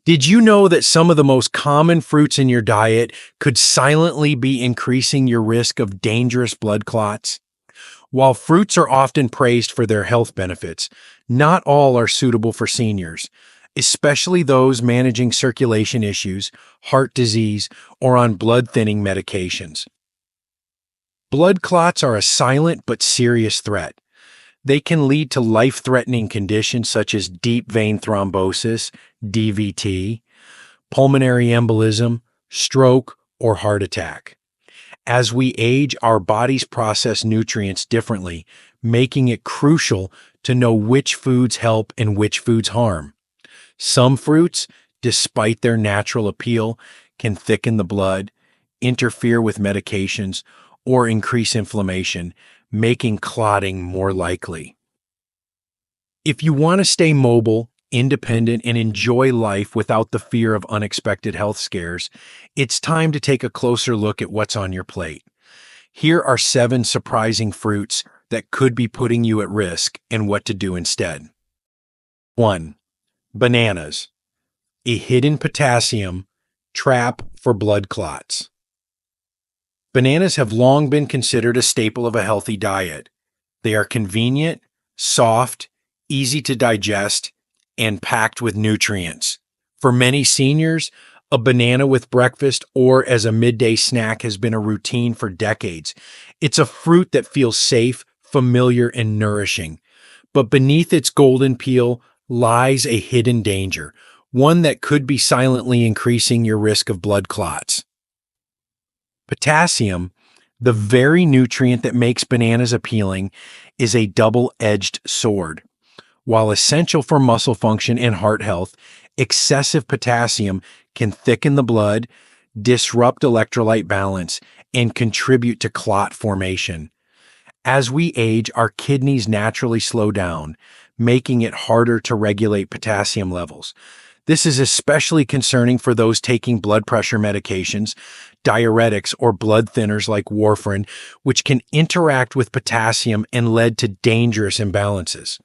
Did you know that some of the most common fruits in your diet could silently be increasing your risk of dangerous blood clots? While fruits are often praised for their health benefits, not all are suitable for seniors, especially those managing circulation issues, heart disease, or on blood thinning medications. Blood clots are a silent but serious threat. They can lead to life-threatening conditions such as deep vein thrombosis, DVT, pulmonary embolism, stroke, or heart attack. As we age, our bodies process nutrients differently, making it crucial to know which foods help and which foods harm. Some fruits, despite their natural appeal, can thicken the blood, interfere with medications, or increase inflammation, making clotting more likely. If you want to stay mobile, independent, and enjoy life without the fear of unexpected health scares, it's time to take a closer look at what's on your plate. Here are 7 surprising fruits that could be putting you at risk and what to do instead. 1. Bananas, a hidden potassium trap for blood clots. Bananas have long been considered a staple of a healthy diet. They are convenient, soft, easy to digest, and packed with nutrients. For many seniors, a banana with breakfast or as a midday snack has been a routine for decades. It's a fruit that feels safe, familiar, and nourishing. But beneath its golden peel lies a hidden danger, one that could be silently increasing your risk of blood clots. Potassium, the very nutrient that makes bananas appealing, is a double-edged sword. While essential for muscle function and heart health, excessive potassium can thicken the blood, disrupt electrolyte balance, and contribute to clot formation. As we age, our kidneys naturally slow down, making it harder to regulate potassium levels. This is especially concerning for those taking blood pressure medications, diuretics, or blood thinners like warfarin, which can interact with potassium and lead to dangerous imbalances.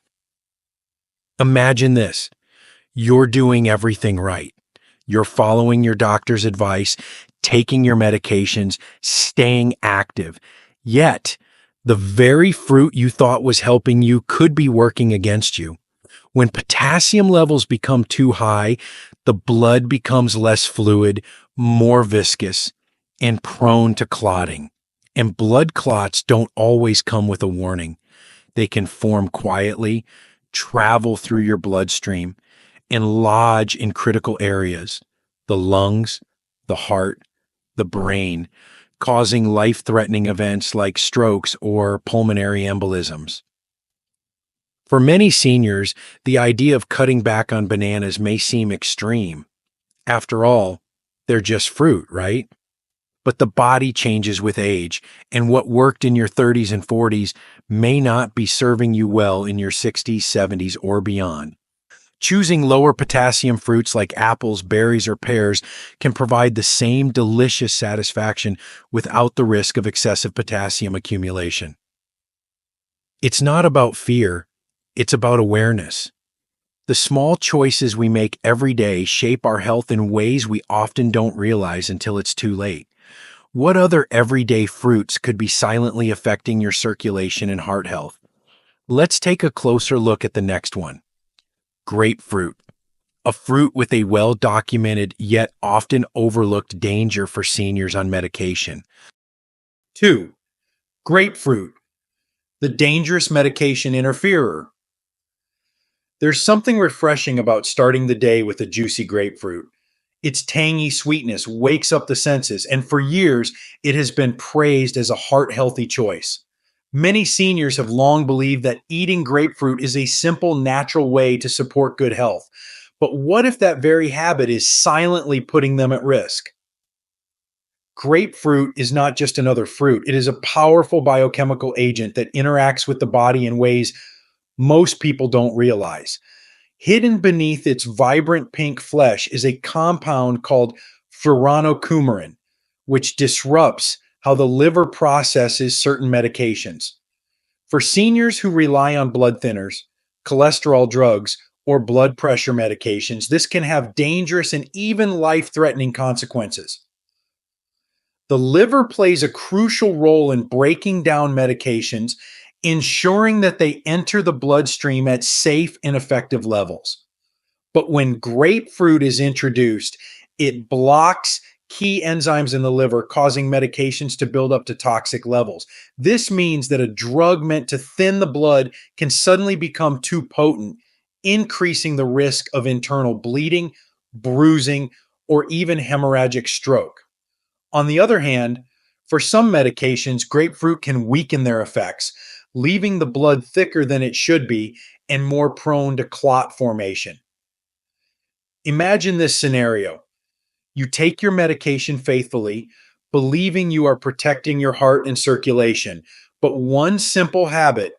Imagine this. You're doing everything right. You're following your doctor's advice, taking your medications, staying active. Yet, the very fruit you thought was helping you could be working against you. When potassium levels become too high, the blood becomes less fluid, more viscous, and prone to clotting. And blood clots don't always come with a warning. They can form quietly, travel through your bloodstream, and lodge in critical areas, the lungs, the heart, the brain, causing life-threatening events like strokes or pulmonary embolisms. For many seniors, the idea of cutting back on bananas may seem extreme. After all, they're just fruit, right? But the body changes with age, and what worked in your 30s and 40s may not be serving you well in your 60s, 70s, or beyond. Choosing lower potassium fruits like apples, berries, or pears can provide the same delicious satisfaction without the risk of excessive potassium accumulation. It's not about fear, it's about awareness. The small choices we make every day shape our health in ways we often don't realize until it's too late. What other everyday fruits could be silently affecting your circulation and heart health? Let's take a closer look at the next one. Grapefruit, a fruit with a well-documented yet often overlooked danger for seniors on medication. 2. Grapefruit, the dangerous medication interferer. There's something refreshing about starting the day with a juicy grapefruit. Its tangy sweetness wakes up the senses, and for years, it has been praised as a heart-healthy choice. Many seniors have long believed that eating grapefruit is a simple, natural way to support good health. But what if that very habit is silently putting them at risk? Grapefruit is not just another fruit. It is a powerful biochemical agent that interacts with the body in ways most people don't realize. Hidden beneath its vibrant pink flesh is a compound called furanocoumarin, which disrupts how the liver processes certain medications. For seniors who rely on blood thinners, cholesterol drugs, or blood pressure medications, this can have dangerous and even life-threatening consequences. The liver plays a crucial role in breaking down medications, ensuring that they enter the bloodstream at safe and effective levels. But when grapefruit is introduced, it blocks key enzymes in the liver, causing medications to build up to toxic levels. This means that a drug meant to thin the blood can suddenly become too potent, increasing the risk of internal bleeding, bruising, or even hemorrhagic stroke. On the other hand, for some medications, grapefruit can weaken their effects, leaving the blood thicker than it should be and more prone to clot formation. Imagine this scenario. You take your medication faithfully, believing you are protecting your heart and circulation. But one simple habit,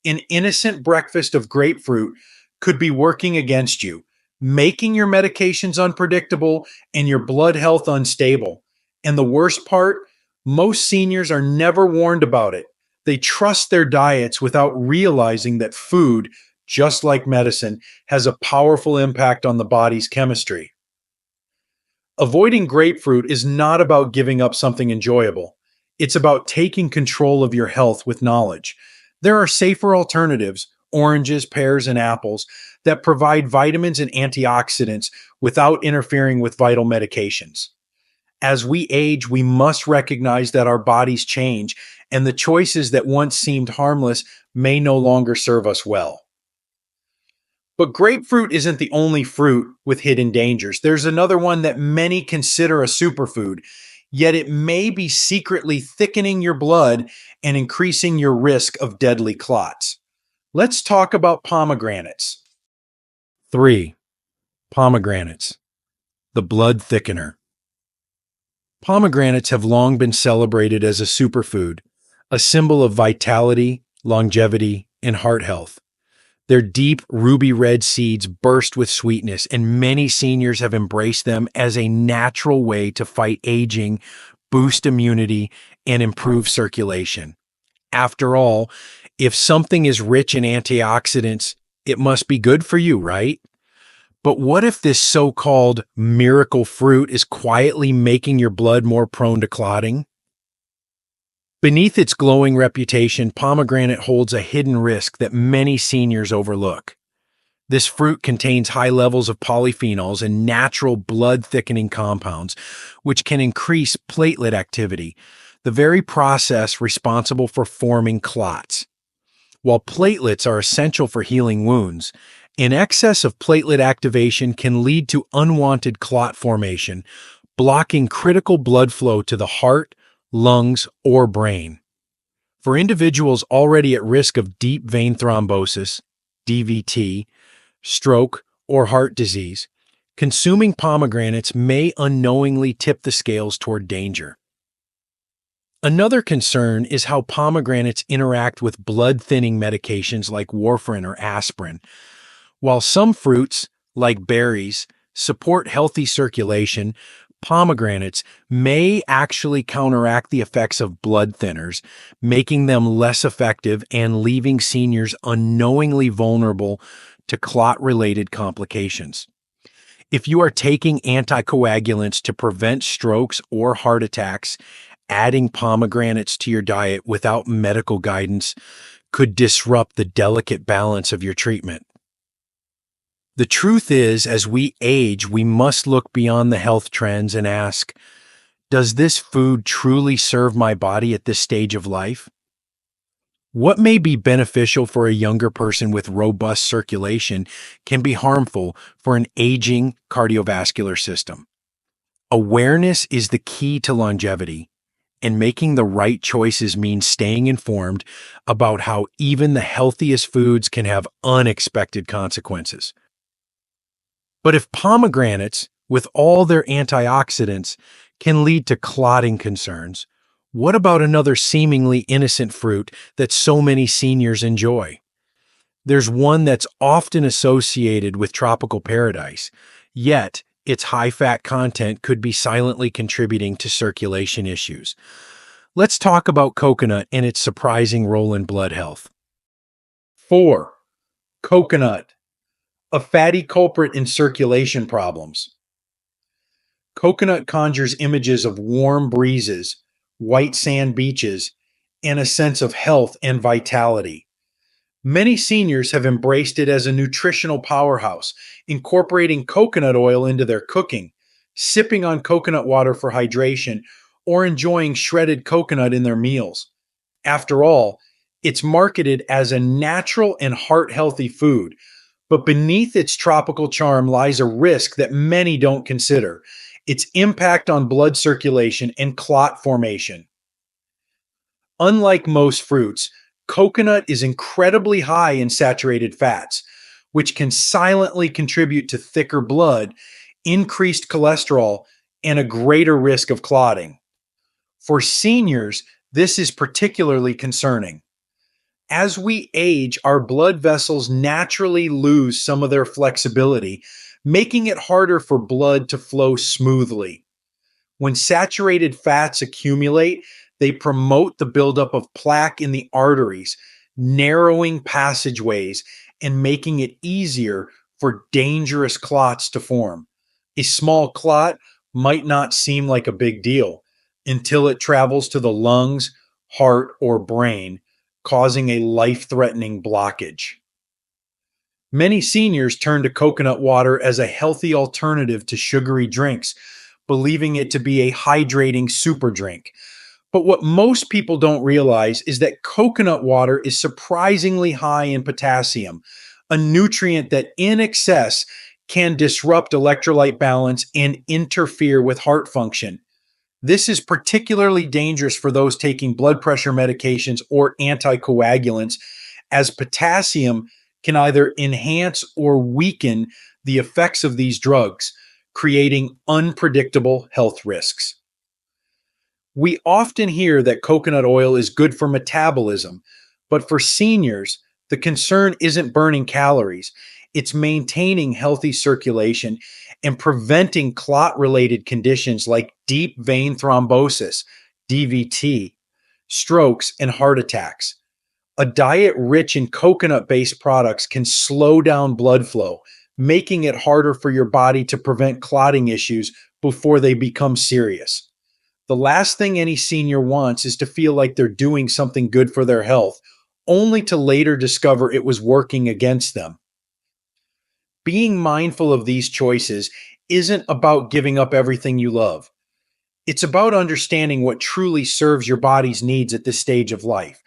an innocent breakfast of grapefruit, could be working against you, making your medications unpredictable and your blood health unstable. And the worst part, most seniors are never warned about it. They trust their diets without realizing that food, just like medicine, has a powerful impact on the body's chemistry. Avoiding grapefruit is not about giving up something enjoyable. It's about taking control of your health with knowledge. There are safer alternatives, oranges, pears, and apples, that provide vitamins and antioxidants without interfering with vital medications. As we age, we must recognize that our bodies change, and the choices that once seemed harmless may no longer serve us well. But grapefruit isn't the only fruit with hidden dangers. There's another one that many consider a superfood, yet it may be secretly thickening your blood and increasing your risk of deadly clots. Let's talk about pomegranates. 3. Pomegranates, the blood thickener. Pomegranates have long been celebrated as a superfood, a symbol of vitality, longevity, and heart health. Their deep ruby red seeds burst with sweetness, and many seniors have embraced them as a natural way to fight aging, boost immunity, and improve circulation. After all, if something is rich in antioxidants, it must be good for you, right? But what if this so-called miracle fruit is quietly making your blood more prone to clotting? Beneath its glowing reputation, pomegranate holds a hidden risk that many seniors overlook. This fruit contains high levels of polyphenols and natural blood-thickening compounds, which can increase platelet activity, the very process responsible for forming clots. While platelets are essential for healing wounds, an excess of platelet activation can lead to unwanted clot formation, blocking critical blood flow to the heart, lungs, or brain. For individuals already at risk of deep vein thrombosis, DVT, stroke, or heart disease, consuming pomegranates may unknowingly tip the scales toward danger. Another concern is how pomegranates interact with blood-thinning medications like warfarin or aspirin. While some fruits, like berries, support healthy circulation, pomegranates may actually counteract the effects of blood thinners, making them less effective and leaving seniors unknowingly vulnerable to clot-related complications. If you are taking anticoagulants to prevent strokes or heart attacks, adding pomegranates to your diet without medical guidance could disrupt the delicate balance of your treatment. The truth is, as we age, we must look beyond the health trends and ask, does this food truly serve my body at this stage of life? What may be beneficial for a younger person with robust circulation can be harmful for an aging cardiovascular system. Awareness is the key to longevity, and making the right choices means staying informed about how even the healthiest foods can have unexpected consequences. But if pomegranates, with all their antioxidants, can lead to clotting concerns, what about another seemingly innocent fruit that so many seniors enjoy? There's one that's often associated with tropical paradise, yet its high-fat content could be silently contributing to circulation issues. Let's talk about coconut and its surprising role in blood health. 4. Coconut, A fatty culprit in circulation problems. Coconut conjures images of warm breezes, white sand beaches, and a sense of health and vitality. Many seniors have embraced it as a nutritional powerhouse, incorporating coconut oil into their cooking, sipping on coconut water for hydration, or enjoying shredded coconut in their meals. After all, it's marketed as a natural and heart healthy food, but beneath its tropical charm lies a risk that many don't consider: its impact on blood circulation and clot formation. Unlike most fruits, coconut is incredibly high in saturated fats, which can silently contribute to thicker blood, increased cholesterol, and a greater risk of clotting. For seniors, this is particularly concerning. As we age, our blood vessels naturally lose some of their flexibility, making it harder for blood to flow smoothly. When saturated fats accumulate, they promote the buildup of plaque in the arteries, narrowing passageways and making it easier for dangerous clots to form. A small clot might not seem like a big deal until it travels to the lungs, heart, or brain, causing a life threatening blockage. Many seniors turn to coconut water as a healthy alternative to sugary drinks, believing it to be a hydrating super drink. But what most people don't realize is that coconut water is surprisingly high in potassium, a nutrient that in excess can disrupt electrolyte balance and interfere with heart function. This is particularly dangerous for those taking blood pressure medications or anticoagulants, as potassium can either enhance or weaken the effects of these drugs, creating unpredictable health risks. We often hear that coconut oil is good for metabolism, but for seniors, the concern isn't burning calories, it's maintaining healthy circulation and preventing clot related conditions like deep vein thrombosis, DVT, strokes, and heart attacks. A diet rich in coconut based products can slow down blood flow, making it harder for your body to prevent clotting issues before they become serious. The last thing any senior wants is to feel like they're doing something good for their health, only to later discover it was working against them. Being mindful of these choices isn't about giving up everything you love. It's about understanding what truly serves your body's needs at this stage of life.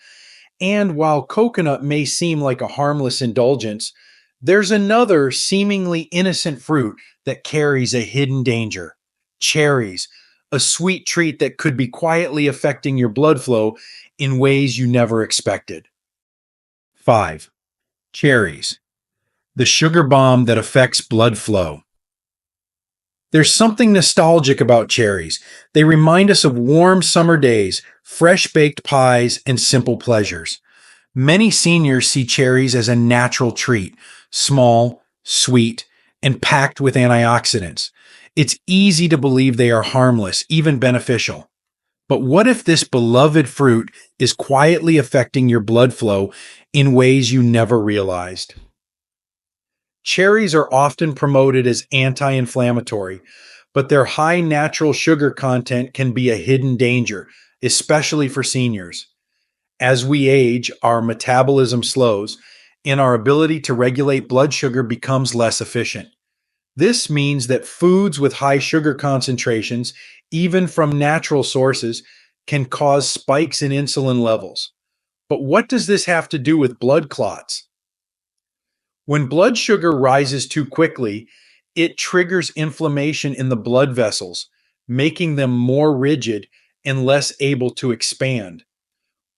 And while coconut may seem like a harmless indulgence, there's another seemingly innocent fruit that carries a hidden danger: cherries, a sweet treat that could be quietly affecting your blood flow in ways you never expected. 5. Cherries, the sugar bomb that affects blood flow. There's something nostalgic about cherries. They remind us of warm summer days, fresh baked pies, and simple pleasures. Many seniors see cherries as a natural treat: small, sweet, and packed with antioxidants. It's easy to believe they are harmless, even beneficial. But what if this beloved fruit is quietly affecting your blood flow in ways you never realized? Cherries are often promoted as anti inflammatory, but their high natural sugar content can be a hidden danger, especially for seniors. As we age, our metabolism slows, and our ability to regulate blood sugar becomes less efficient. This means that foods with high sugar concentrations, even from natural sources, can cause spikes in insulin levels. But what does this have to do with blood clots? When blood sugar rises too quickly, it triggers inflammation in the blood vessels, making them more rigid and less able to expand.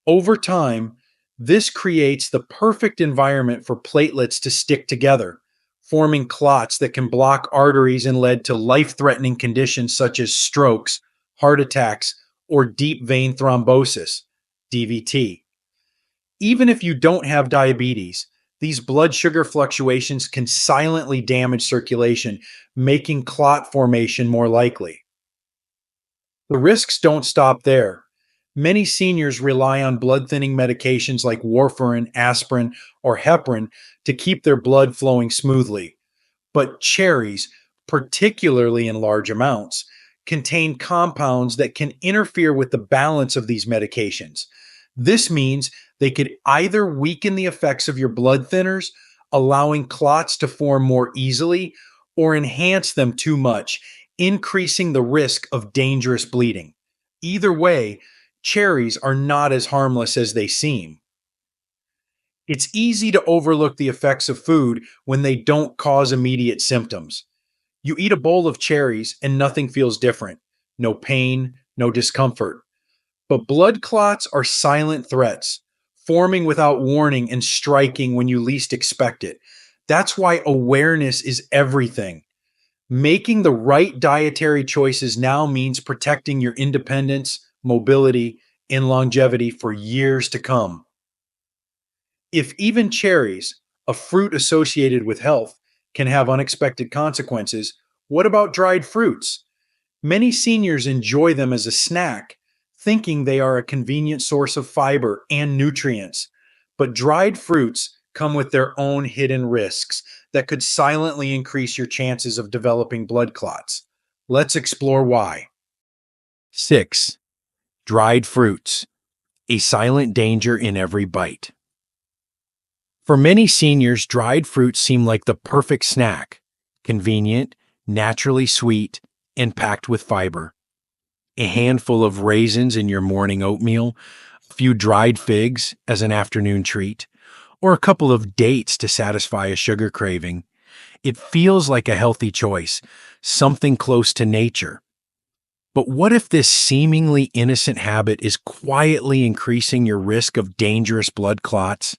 Over time, this creates the perfect environment for platelets to stick together, forming clots that can block arteries and lead to life-threatening conditions such as strokes, heart attacks, or deep vein thrombosis, DVT. Even if you don't have diabetes, these blood sugar fluctuations can silently damage circulation, making clot formation more likely. The risks don't stop there. Many seniors rely on blood thinning medications like warfarin, aspirin, or heparin to keep their blood flowing smoothly. But cherries, particularly in large amounts, contain compounds that can interfere with the balance of these medications. This means they could either weaken the effects of your blood thinners, allowing clots to form more easily, or enhance them too much, increasing the risk of dangerous bleeding. Either way, cherries are not as harmless as they seem. It's easy to overlook the effects of food when they don't cause immediate symptoms. You eat a bowl of cherries and nothing feels different. No pain, no discomfort. But blood clots are silent threats, forming without warning and striking when you least expect it. That's why awareness is everything. Making the right dietary choices now means protecting your independence, mobility, and longevity for years to come. If even cherries, a fruit associated with health, can have unexpected consequences, what about dried fruits? Many seniors enjoy them as a snack, thinking they are a convenient source of fiber and nutrients. But dried fruits come with their own hidden risks that could silently increase your chances of developing blood clots. Let's explore why. 6. Dried fruits, a silent danger in every bite. For many seniors, dried fruits seem like the perfect snack, convenient, naturally sweet, and packed with fiber. A handful of raisins in your morning oatmeal, a few dried figs as an afternoon treat, or a couple of dates to satisfy a sugar craving. It feels like a healthy choice, something close to nature. But what if this seemingly innocent habit is quietly increasing your risk of dangerous blood clots?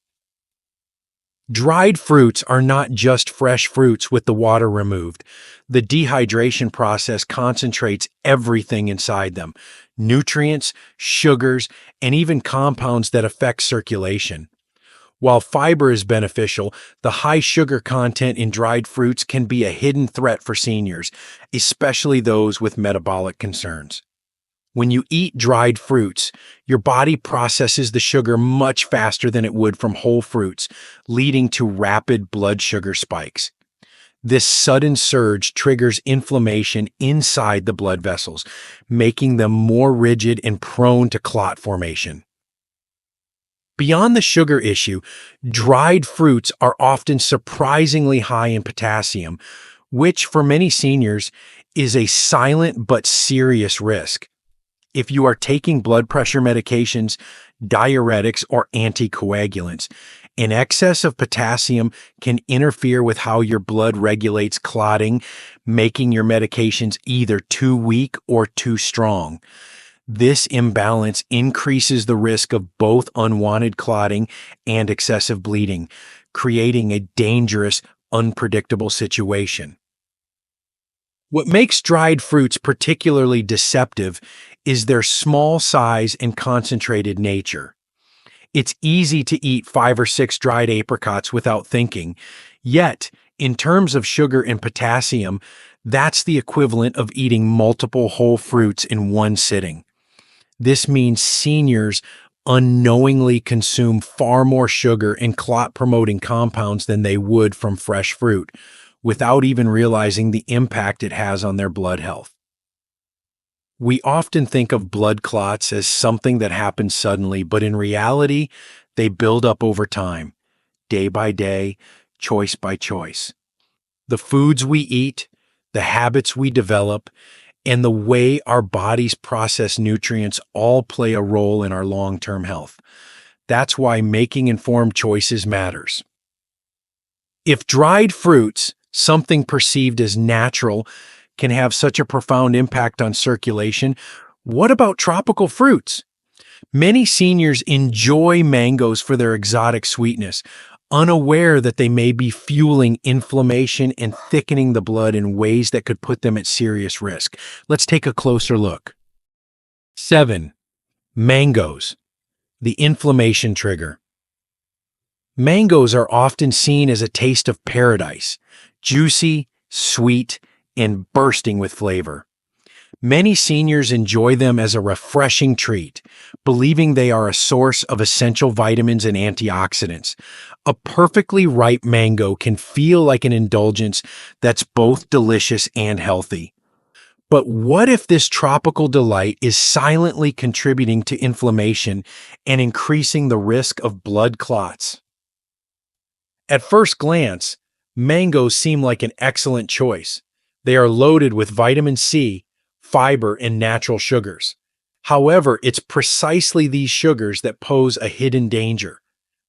Dried fruits are not just fresh fruits with the water removed. The dehydration process concentrates everything inside them: nutrients, sugars, and even compounds that affect circulation. While fiber is beneficial, the high sugar content in dried fruits can be a hidden threat for seniors, especially those with metabolic concerns. When you eat dried fruits, your body processes the sugar much faster than it would from whole fruits, leading to rapid blood sugar spikes. This sudden surge triggers inflammation inside the blood vessels, making them more rigid and prone to clot formation. Beyond the sugar issue, dried fruits are often surprisingly high in potassium, which for many seniors is a silent but serious risk. If you are taking blood pressure medications, diuretics, or anticoagulants, an excess of potassium can interfere with how your blood regulates clotting, making your medications either too weak or too strong. This imbalance increases the risk of both unwanted clotting and excessive bleeding, creating a dangerous, unpredictable situation. What makes dried fruits particularly deceptive is their small size and concentrated nature. It's easy to eat 5 or 6 dried apricots without thinking, yet, in terms of sugar and potassium, that's the equivalent of eating multiple whole fruits in one sitting. This means seniors unknowingly consume far more sugar and clot-promoting compounds than they would from fresh fruit, without even realizing the impact it has on their blood health. We often think of blood clots as something that happens suddenly, but in reality, they build up over time, day by day, choice by choice. The foods we eat, the habits we develop, and the way our bodies process nutrients all play a role in our long-term health. That's why making informed choices matters. If dried fruits, something perceived as natural, can have such a profound impact on circulation, what about tropical fruits? Many seniors enjoy mangoes for their exotic sweetness, unaware that they may be fueling inflammation and thickening the blood in ways that could put them at serious risk. Let's take a closer look. 7. Mangoes, the inflammation trigger. Mangoes are often seen as a taste of paradise, juicy, sweet, and bursting with flavor. Many seniors enjoy them as a refreshing treat, believing they are a source of essential vitamins and antioxidants. A perfectly ripe mango can feel like an indulgence that's both delicious and healthy. But what if this tropical delight is silently contributing to inflammation and increasing the risk of blood clots? At first glance, mangoes seem like an excellent choice. They are loaded with vitamin C, fiber, and natural sugars. However, it's precisely these sugars that pose a hidden danger.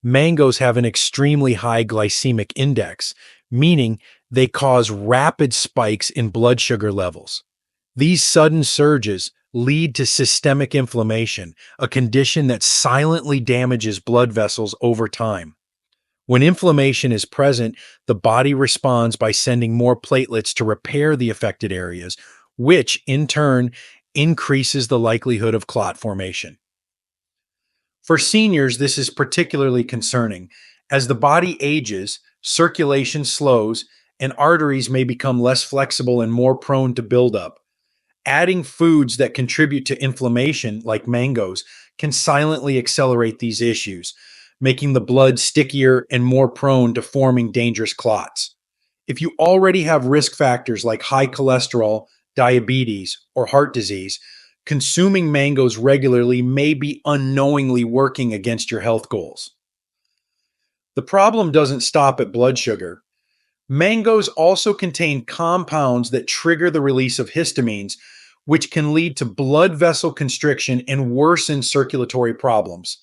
Mangoes have an extremely high glycemic index, meaning they cause rapid spikes in blood sugar levels. These sudden surges lead to systemic inflammation, a condition that silently damages blood vessels over time. When inflammation is present, the body responds by sending more platelets to repair the affected areas, which in turn increases the likelihood of clot formation. For seniors, this is particularly concerning. As the body ages, circulation slows, and arteries may become less flexible and more prone to buildup. Adding foods that contribute to inflammation, like mangoes, can silently accelerate these issues, making the blood stickier and more prone to forming dangerous clots. If you already have risk factors like high cholesterol, diabetes, or heart disease, consuming mangoes regularly may be unknowingly working against your health goals. The problem doesn't stop at blood sugar. Mangoes also contain compounds that trigger the release of histamines, which can lead to blood vessel constriction and worsen circulatory problems.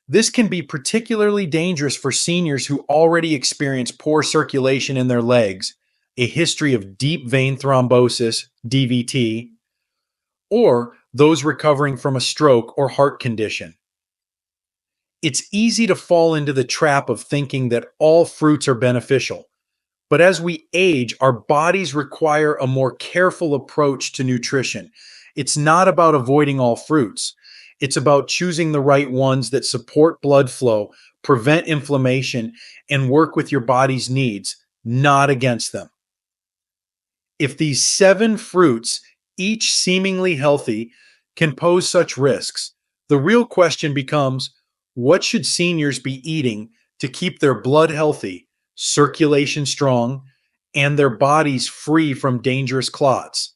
This can be particularly dangerous for seniors who already experience poor circulation in their legs, a history of deep vein thrombosis, DVT, or those recovering from a stroke or heart condition. It's easy to fall into the trap of thinking that all fruits are beneficial. But as we age, our bodies require a more careful approach to nutrition. It's not about avoiding all fruits. It's about choosing the right ones that support blood flow, prevent inflammation, and work with your body's needs, not against them. If these 7 fruits, each seemingly healthy, can pose such risks, the real question becomes, what should seniors be eating to keep their blood healthy, circulation strong, and their bodies free from dangerous clots?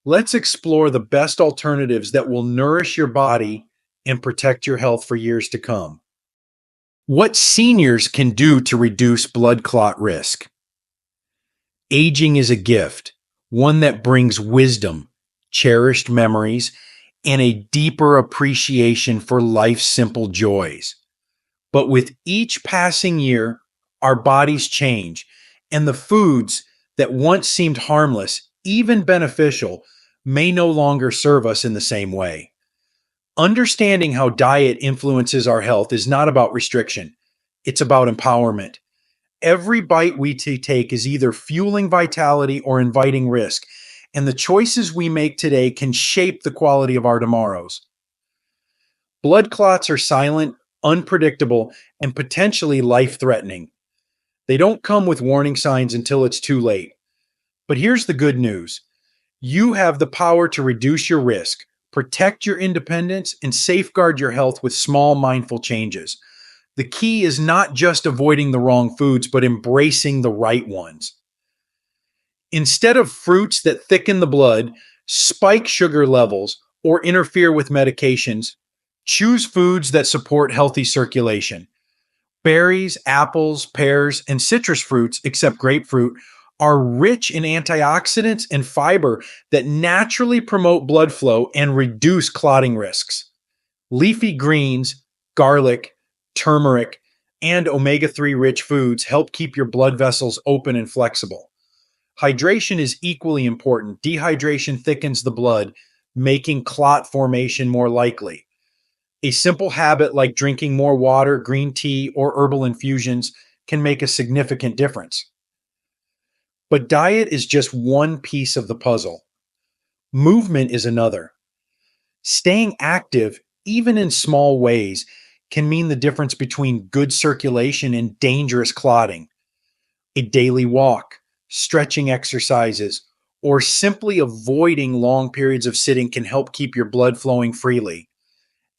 Let's explore the best alternatives that will nourish your body and protect your health for years to come. What seniors can do to reduce blood clot risk. Aging is a gift, one that brings wisdom, cherished memories, and a deeper appreciation for life's simple joys. But with each passing year, our bodies change, and the foods that once seemed harmless, even beneficial, may no longer serve us in the same way. Understanding how diet influences our health is not about restriction, it's about empowerment. Every bite we take is either fueling vitality or inviting risk, and the choices we make today can shape the quality of our tomorrows. Blood clots are silent, unpredictable, and potentially life threatening. They don't come with warning signs until it's too late. But here's the good news: you have the power to reduce your risk, protect your independence, and safeguard your health with small, mindful changes. The key is not just avoiding the wrong foods, but embracing the right ones. Instead of fruits that thicken the blood, spike sugar levels, or interfere with medications, choose foods that support healthy circulation. Berries, apples, pears, and citrus fruits, except grapefruit, are rich in antioxidants and fiber that naturally promote blood flow and reduce clotting risks. Leafy greens, garlic, turmeric, and omega-3 rich foods help keep your blood vessels open and flexible. Hydration is equally important. Dehydration thickens the blood, making clot formation more likely. A simple habit like drinking more water, green tea, or herbal infusions can make a significant difference. But diet is just one piece of the puzzle. Movement is another. Staying active, even in small ways, can mean the difference between good circulation and dangerous clotting. A daily walk, stretching exercises, or simply avoiding long periods of sitting can help keep your blood flowing freely.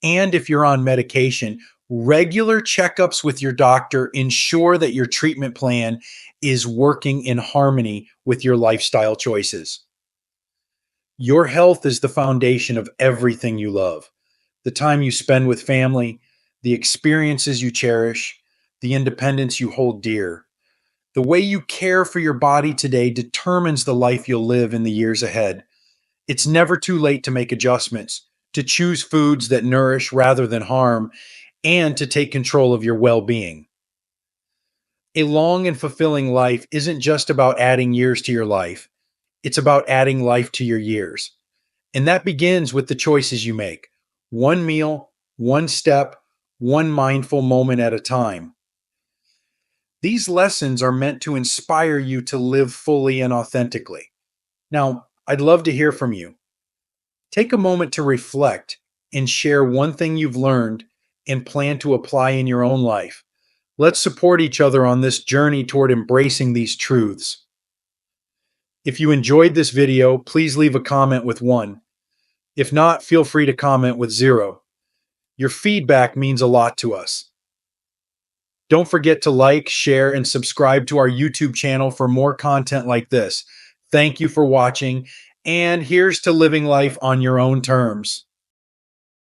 And if you're on medication, regular checkups with your doctor ensure that your treatment plan is working in harmony with your lifestyle choices. Your health is the foundation of everything you love. The time you spend with family, the experiences you cherish, the independence you hold dear. The way you care for your body today determines the life you'll live in the years ahead. It's never too late to make adjustments, to choose foods that nourish rather than harm, and to take control of your well being. A long and fulfilling life isn't just about adding years to your life, it's about adding life to your years. And that begins with the choices you make, one meal, one step, one mindful moment at a time. These lessons are meant to inspire you to live fully and authentically. Now, I'd love to hear from you. Take a moment to reflect and share one thing you've learned and plan to apply in your own life. Let's support each other on this journey toward embracing these truths. If you enjoyed this video, please leave a comment with 1. If not, feel free to comment with 0. Your feedback means a lot to us. Don't forget to like, share, and subscribe to our YouTube channel for more content like this. Thank you for watching, and here's to living life on your own terms.